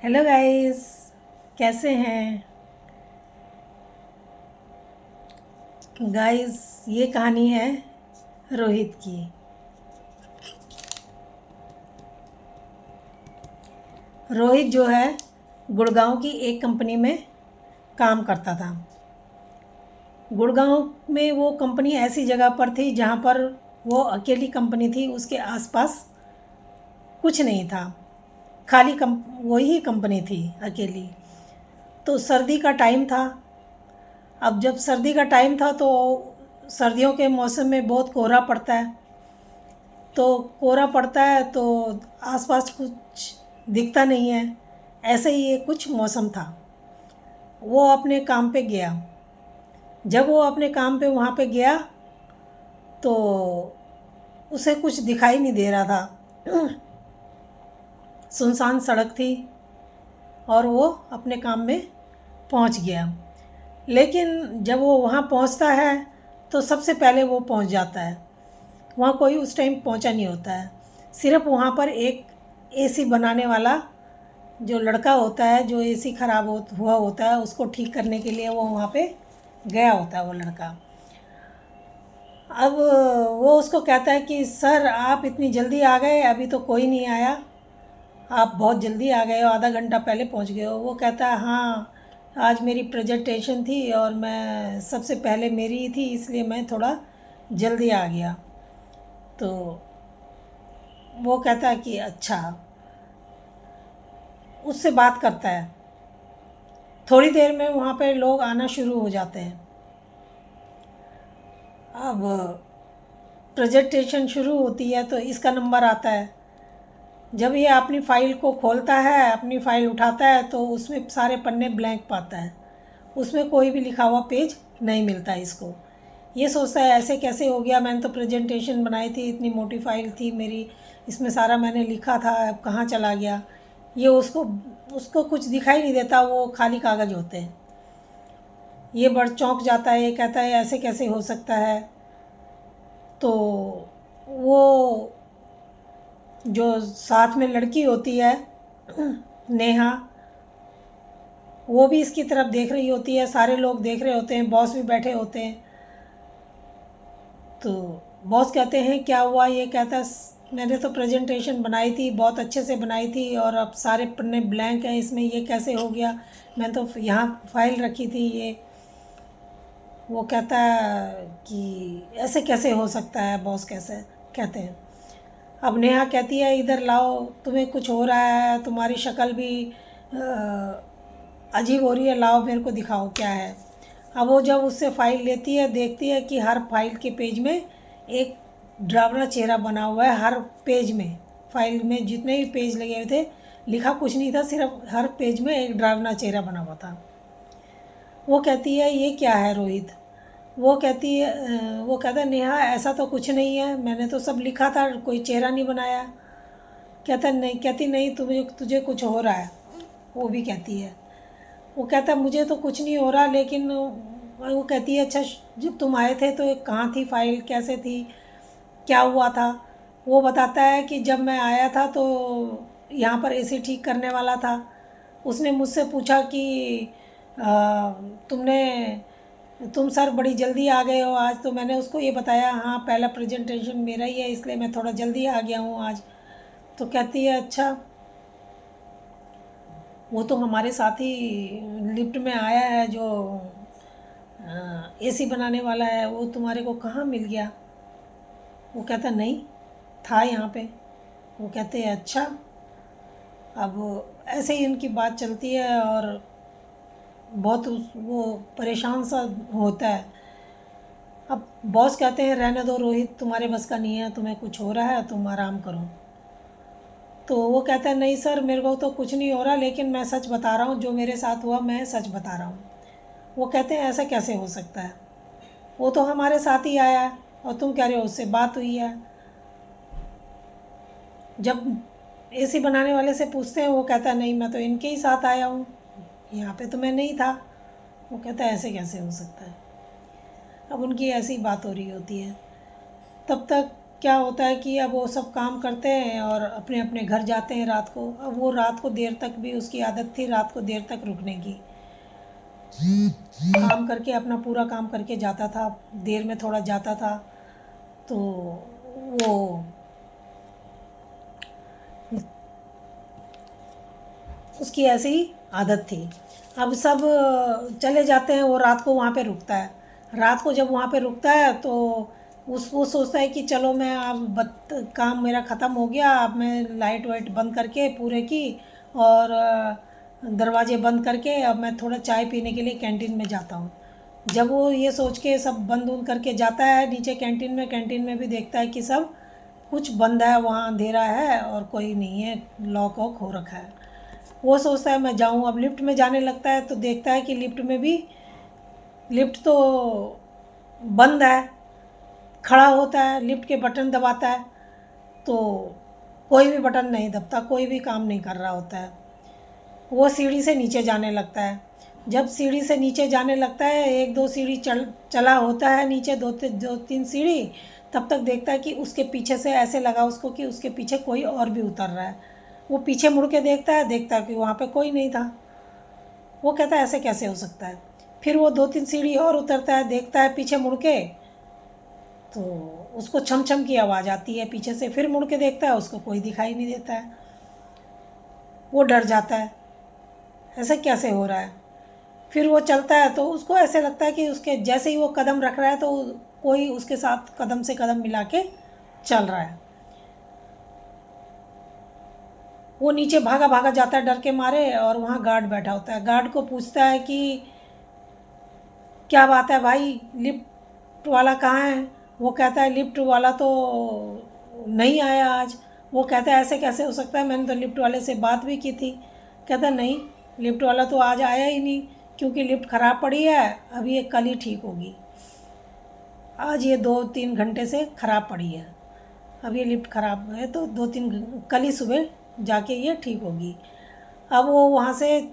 Hello guys, कैसे हैं guys. ये कहानी है रोहित की। रोहित जो है गुड़गांव की एक कंपनी में काम करता था। गुड़गांव में वो कंपनी ऐसी जगह पर थी जहाँ पर वो अकेली कंपनी थी, उसके आसपास कुछ नहीं था, खाली वही कंपनी थी अकेली। तो सर्दी का टाइम था। अब जब सर्दी का टाइम था तो सर्दियों के मौसम में बहुत कोहरा पड़ता है। तो कोहरा पड़ता है तो आसपास कुछ दिखता नहीं है। ऐसे ही ये कुछ मौसम था। वो अपने काम पे गया। जब वो अपने काम पे वहाँ पे गया तो उसे कुछ दिखाई नहीं दे रहा था। सुनसान सड़क थी और वो अपने काम में पहुँच गया। लेकिन जब वो वहाँ पहुँचता है तो सबसे पहले वो पहुँच जाता है। वहाँ कोई उस टाइम पहुँचा नहीं होता है। सिर्फ वहाँ पर एक एसी बनाने वाला जो लड़का होता है, जो एसी ख़राब हुआ होता है, उसको ठीक करने के लिए वो वहाँ पे गया होता है वो लड़का। अब वो उसको कहता है कि सर आप इतनी जल्दी आ गए, अभी तो कोई नहीं आया। आप बहुत जल्दी आ गए हो, आधा घंटा पहले पहुँच गए हो। वो कहता है हाँ, आज मेरी प्रेजेंटेशन थी और मैं सबसे पहले मेरी ही थी, इसलिए मैं थोड़ा जल्दी आ गया। तो वो कहता है कि अच्छा, उससे बात करता है। थोड़ी देर में वहाँ पे लोग आना शुरू हो जाते हैं। अब प्रेजेंटेशन शुरू होती है तो इसका नंबर आता है। जब ये अपनी फ़ाइल को खोलता है, अपनी फ़ाइल उठाता है तो उसमें सारे पन्ने ब्लैंक पाता है। उसमें कोई भी लिखा हुआ पेज नहीं मिलता इसको। ये सोचता है ऐसे कैसे हो गया, मैंने तो प्रेजेंटेशन बनाई थी, इतनी मोटी फ़ाइल थी मेरी, इसमें सारा मैंने लिखा था, अब कहाँ चला गया। ये उसको उसको कुछ दिखाई नहीं देता, वो खाली कागज़ होते हैं। ये बड़ चौंक जाता है, ये कहता है ऐसे कैसे हो सकता है। तो वो जो साथ में लड़की होती है नेहा, वो भी इसकी तरफ देख रही होती है, सारे लोग देख रहे होते हैं, बॉस भी बैठे होते हैं। तो बॉस कहते हैं क्या हुआ। ये कहता है मैंने तो प्रेजेंटेशन बनाई थी, बहुत अच्छे से बनाई थी, और अब सारे पन्ने ब्लैंक हैं, इसमें ये कैसे हो गया। मैं तो यहाँ फाइल रखी थी ये। वो कहता है कि ऐसे कैसे हो सकता है बॉस, कैसे कहते हैं। अब नेहा कहती है इधर लाओ, तुम्हें कुछ हो रहा है, तुम्हारी शक्ल भी अजीब हो रही है, लाओ मेरे को दिखाओ क्या है। अब वो जब उससे फ़ाइल लेती है, देखती है कि हर फाइल के पेज में एक डरावना चेहरा बना हुआ है। हर पेज में, फाइल में जितने भी पेज लगे हुए थे, लिखा कुछ नहीं था, सिर्फ हर पेज में एक डरावना चेहरा बना हुआ था। वो कहती है ये क्या है रोहित। वो कहती है वो कहता है नेहा ऐसा तो कुछ नहीं है, मैंने तो सब लिखा था, कोई चेहरा नहीं बनाया। कहता नहीं, कहती नहीं, तुझे तुझे कुछ हो रहा है। वो भी कहती है। वो कहता है मुझे तो कुछ नहीं हो रहा, लेकिन वो कहती है अच्छा, जब तुम आए थे तो कहाँ थी फाइल, कैसे थी, क्या हुआ था। वो बताता है कि जब मैं आया था तो यहाँ पर एसी ठीक करने वाला था। उसने मुझसे पूछा कि तुमने तुम सर बड़ी जल्दी आ गए हो आज। तो मैंने उसको ये बताया हाँ, पहला प्रेजेंटेशन मेरा ही है, इसलिए मैं थोड़ा जल्दी आ गया हूँ आज। तो कहती है अच्छा, वो तो हमारे साथ ही लिफ्ट में आया है जो एसी बनाने वाला है, वो तुम्हारे को कहाँ मिल गया। वो कहता नहीं, था यहाँ पे। वो कहते हैं अच्छा। अब ऐसे ही उनकी बात चलती है और बहुत वो परेशान सा होता है। अब बॉस कहते हैं रहने दो रोहित, तुम्हारे बस का नहीं है, तुम्हें कुछ हो रहा है, तुम आराम करो। तो वो कहता है नहीं सर, मेरे को तो कुछ नहीं हो रहा, लेकिन मैं सच बता रहा हूँ, जो मेरे साथ हुआ मैं सच बता रहा हूँ। वो कहते हैं ऐसा कैसे हो सकता है, वो तो हमारे साथ ही आया है और तुम कह रहे हो उससे बात हुई है। जब एसी बनाने वाले से पूछते हैं, वो कहता है नहीं, मैं तो इनके ही साथ आया हूँ, यहाँ पे तो मैं नहीं था। वो कहता है ऐसे कैसे हो सकता है। अब उनकी ऐसी बात हो रही होती है। तब तक क्या होता है कि अब वो सब काम करते हैं और अपने अपने घर जाते हैं रात को। अब वो रात को देर तक भी उसकी आदत थी रात को देर तक रुकने की। काम करके अपना पूरा काम करके जाता था, देर में थोड़ा जाता था, तो वो उसकी ऐसी ही आदत थी। अब सब चले जाते हैं, वो रात को वहाँ पे रुकता है। रात को जब वहाँ पे रुकता है तो वो सोचता है कि चलो मैं अब काम मेरा ख़त्म हो गया, अब मैं लाइट वाइट बंद करके पूरे की और दरवाजे बंद करके अब मैं थोड़ा चाय पीने के लिए कैंटीन में जाता हूँ। जब वो ये सोच के सब बंद उंद करके जाता है नीचे कैंटीन में भी देखता है कि सब कुछ बंद है, वहाँ अंधेरा है और कोई नहीं है, लॉक वॉक हो रखा है। वो सोचता है मैं जाऊँ। अब लिफ्ट में जाने लगता है तो देखता है कि लिफ्ट में भी लिफ्ट तो बंद है। खड़ा होता है, लिफ्ट के बटन दबाता है तो कोई भी बटन नहीं दबता, कोई भी काम नहीं कर रहा होता है। वो सीढ़ी से नीचे जाने लगता है। जब सीढ़ी से नीचे जाने लगता है, एक दो सीढ़ी चला होता है नीचे, दो तीन सीढ़ी, तब तक देखता है कि उसके पीछे से ऐसे लगा उसको कि उसके पीछे कोई और भी उतर रहा है। वो पीछे मुड़ के देखता है कि वहाँ पे कोई नहीं था। वो कहता है ऐसे कैसे हो सकता है। फिर वो दो तीन सीढ़ी और उतरता है, देखता है पीछे मुड़ के तो उसको छम छम की आवाज़ आती है पीछे से। फिर मुड़ के देखता है, उसको कोई दिखाई नहीं देता है। वो डर जाता है, ऐसा कैसे हो रहा है। फिर वो चलता है तो उसको ऐसे लगता है कि उसके जैसे ही वो कदम रख रहा है तो कोई उसके साथ कदम से कदम मिला के चल रहा है। वो नीचे भागा भागा जाता है डर के मारे और वहाँ गार्ड बैठा होता है। गार्ड को पूछता है कि क्या बात है भाई, लिफ्ट वाला कहाँ है। वो कहता है लिफ्ट वाला तो नहीं आया आज। वो कहता है ऐसे कैसे हो सकता है, मैंने तो लिफ्ट वाले से बात भी की थी। कहता नहीं, लिफ्ट वाला तो आज आया ही नहीं, क्योंकि लिफ्ट ख़राब पड़ी है, अभी ये कल ही ठीक होगी। आज ये 2-3 घंटे से ख़राब पड़ी है, अब ये लिफ्ट ख़राब है तो 2-3 कल ही सुबह जाके ये ठीक होगी। अब वो वहाँ से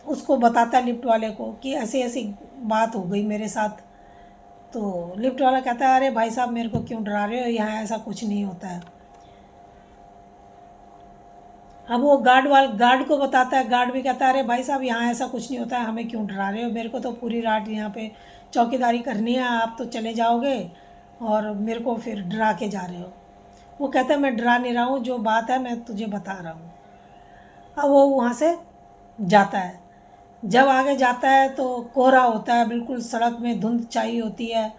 उसको बताता है लिफ्ट वाले को कि ऐसी ऐसी बात हो गई मेरे साथ। तो लिफ्ट वाला कहता है अरे भाई साहब मेरे को क्यों डरा रहे हो, यहाँ ऐसा कुछ नहीं होता है। अब वो गार्ड को बताता है। गार्ड भी कहता है अरे भाई साहब यहाँ ऐसा कुछ नहीं होता है, हमें क्यों डरा रहे हो, मेरे को तो पूरी रात यहाँ पे चौकीदारी करनी है, आप तो चले जाओगे और मेरे को फिर डरा के जा रहे हो। वो कहता है मैं डरा नहीं रहा हूँ, जो बात है मैं तुझे बता रहा हूँ। अब वो वहाँ से जाता है। जब आगे जाता है तो कोहरा होता है, बिल्कुल सड़क में धुंध छाई होती है,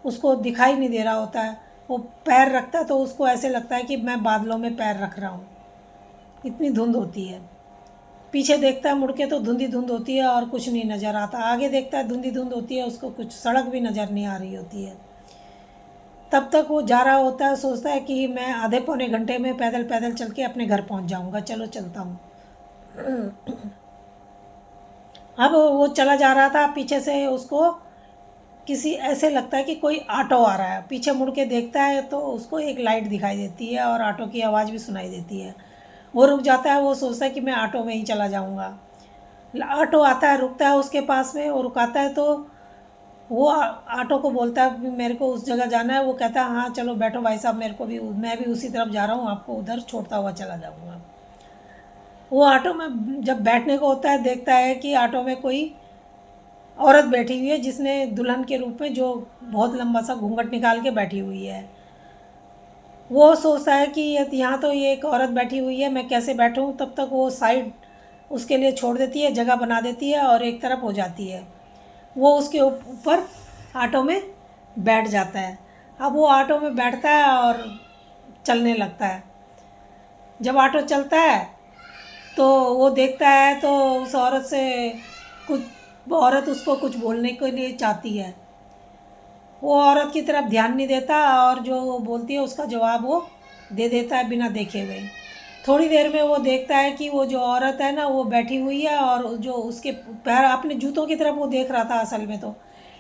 उसको दिखाई नहीं दे रहा होता है। वो पैर रखता है तो उसको ऐसे लगता है कि मैं बादलों में पैर रख रहा हूँ, इतनी धुंध होती है। पीछे देखता है मुड़ के तो धुंधी धुंध होती है और कुछ नहीं नज़र आता। आगे देखता है धुंधी धुंध होती है, उसको कुछ सड़क भी नज़र नहीं आ रही होती है। तब तक वो जा रहा होता है, सोचता है कि मैं आधे पौने घंटे में पैदल पैदल चल के अपने घर पहुंच जाऊंगा, चलो चलता हूँ। अब वो चला जा रहा था, पीछे से उसको किसी ऐसे लगता है कि कोई ऑटो आ रहा है। पीछे मुड़ के देखता है तो उसको एक लाइट दिखाई देती है और ऑटो की आवाज़ भी सुनाई देती है। वो रुक जाता है, वो सोचता है कि मैं ऑटो में ही चला जाऊंगा। ऑटो आता है, रुकता है उसके पास में, वो रुकाता है तो वो ऑटो को बोलता है मेरे को उस जगह जाना है। वो कहता है हाँ चलो बैठो भाई साहब, मेरे को भी, मैं भी उसी तरफ जा रहा हूँ, आपको उधर छोड़ता हुआ चला जाऊँगा। वो ऑटो में जब बैठने को होता है, देखता है कि ऑटो में कोई औरत बैठी हुई है जिसने दुल्हन के रूप में जो बहुत लंबा सा घूंघट निकाल के बैठी हुई है। वो सोचता है कि यहाँ तो ये एक औरत बैठी हुई है, मैं कैसे बैठूँ। तब तक वो साइड उसके लिए छोड़ देती है, जगह बना देती है और एक तरफ हो जाती है। वो उसके ऊपर ऑटो में बैठ जाता है। अब वो ऑटो में बैठता है और चलने लगता है। जब ऑटो चलता है तो वो देखता है तो उस औरत से कुछ औरत उसको कुछ बोलने के लिए चाहती है। वो औरत की तरफ ध्यान नहीं देता और जो वो बोलती है उसका जवाब वो दे देता है बिना देखे हुए। थोड़ी देर में वो देखता है कि वो जो औरत है ना वो बैठी हुई है और जो उसके पैर, अपने जूतों की तरफ वो देख रहा था असल में तो,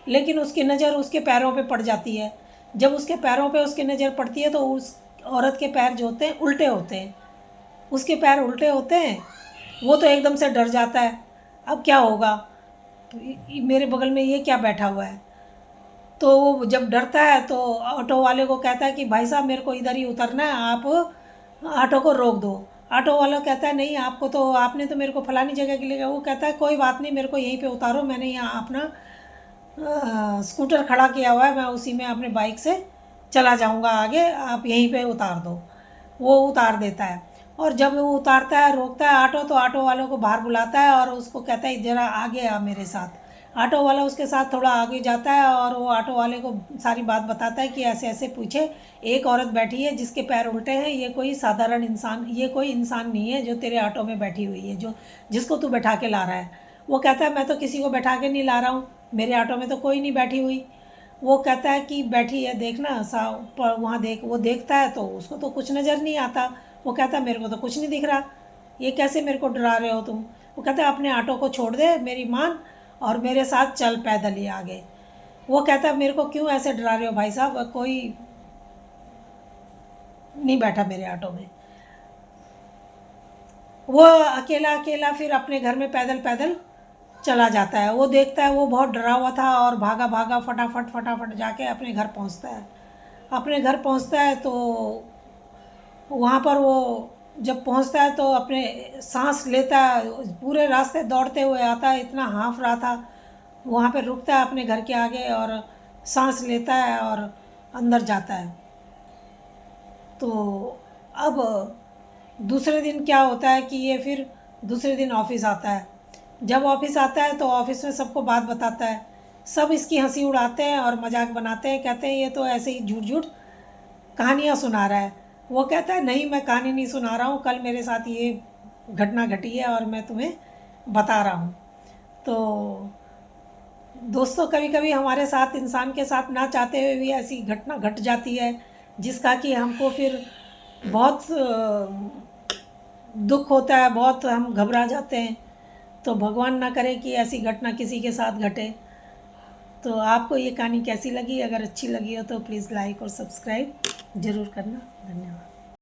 लेकिन उसकी नज़र उसके पैरों पे पड़ जाती है। जब उसके पैरों पे उसकी नज़र पड़ती है तो उस औरत के पैर जो होते हैं उल्टे होते हैं, उसके पैर उल्टे होते हैं। वो तो एकदम से डर जाता है, अब क्या होगा, मेरे बगल में ये क्या बैठा हुआ है। तो वो जब डरता है तो ऑटो वाले को कहता है कि भाई साहब मेरे को इधर ही उतरना है, आप ऑटो को रोक दो। ऑटो वाला कहता है नहीं, आपको तो, आपने तो मेरे को फलानी जगह के लिए कहा। वो कहता है कोई बात नहीं, मेरे को यहीं पे उतारो, मैंने यहाँ अपना स्कूटर खड़ा किया हुआ है, मैं उसी में अपने बाइक से चला जाऊँगा आगे, आप यहीं पे उतार दो। वो उतार देता है, और जब वो उतारता है, रोकता है ऑटो, तो ऑटो वालों को बाहर बुलाता है और उसको कहता है ज़रा आगे आ मेरे साथ। ऑटो वाला उसके साथ थोड़ा आगे जाता है और वो ऑटो वाले को सारी बात बताता है कि ऐसे ऐसे पूछे, एक औरत बैठी है जिसके पैर उल्टे हैं, ये कोई साधारण इंसान, ये कोई इंसान नहीं है जो तेरे ऑटो में बैठी हुई है, जो जिसको तू बैठा के ला रहा है। वो कहता है मैं तो किसी को बैठा के नहीं ला रहा हूँ, मेरे ऑटो में तो कोई नहीं बैठी हुई। वो कहता है कि बैठी है, देखना सा वहाँ देख। वो देखता है तो उसको तो कुछ नज़र नहीं आता। वो कहता है मेरे को तो कुछ नहीं दिख रहा, ये कैसे मेरे को डरा रहे हो तुम। वो कहता है अपने ऑटो को छोड़ दे, मेरी मान, और मेरे साथ चल पैदल ही आगे। वो कहता है मेरे को क्यों ऐसे डरा रहे हो भाई साहब, कोई नहीं बैठा मेरे ऑटो में। वो अकेला अकेला फिर अपने घर में पैदल पैदल चला जाता है। वो देखता है वो बहुत डरा हुआ था और भागा भागा फटाफट फटाफट जाके अपने घर पहुंचता है। अपने घर पहुंचता है तो वहाँ पर वो जब पहुंचता है तो अपने सांस लेता है, पूरे रास्ते दौड़ते हुए आता है, इतना हाँफ रहा था। वहाँ पे रुकता है अपने घर के आगे और सांस लेता है और अंदर जाता है। तो अब दूसरे दिन क्या होता है कि ये फिर दूसरे दिन ऑफिस आता है। जब ऑफिस आता है तो ऑफिस में सबको बात बताता है। सब इसकी हंसी उड़ाते हैं और मजाक बनाते हैं, कहते हैं ये तो ऐसे ही झूठ झूठ कहानियाँ सुना रहा है। वो कहता है नहीं, मैं कहानी नहीं सुना रहा हूँ, कल मेरे साथ ये घटना घटी है और मैं तुम्हें बता रहा हूँ। तो दोस्तों, कभी कभी हमारे साथ, इंसान के साथ ना चाहते हुए भी ऐसी घटना घट जाती है जिसका कि हमको फिर बहुत दुख होता है, बहुत हम घबरा जाते हैं। तो भगवान ना करे कि ऐसी घटना किसी के साथ घटे। तो आपको ये कहानी कैसी लगी? अगर अच्छी लगी हो तो प्लीज़ लाइक और सब्सक्राइब ज़रूर करना। धन्यवाद।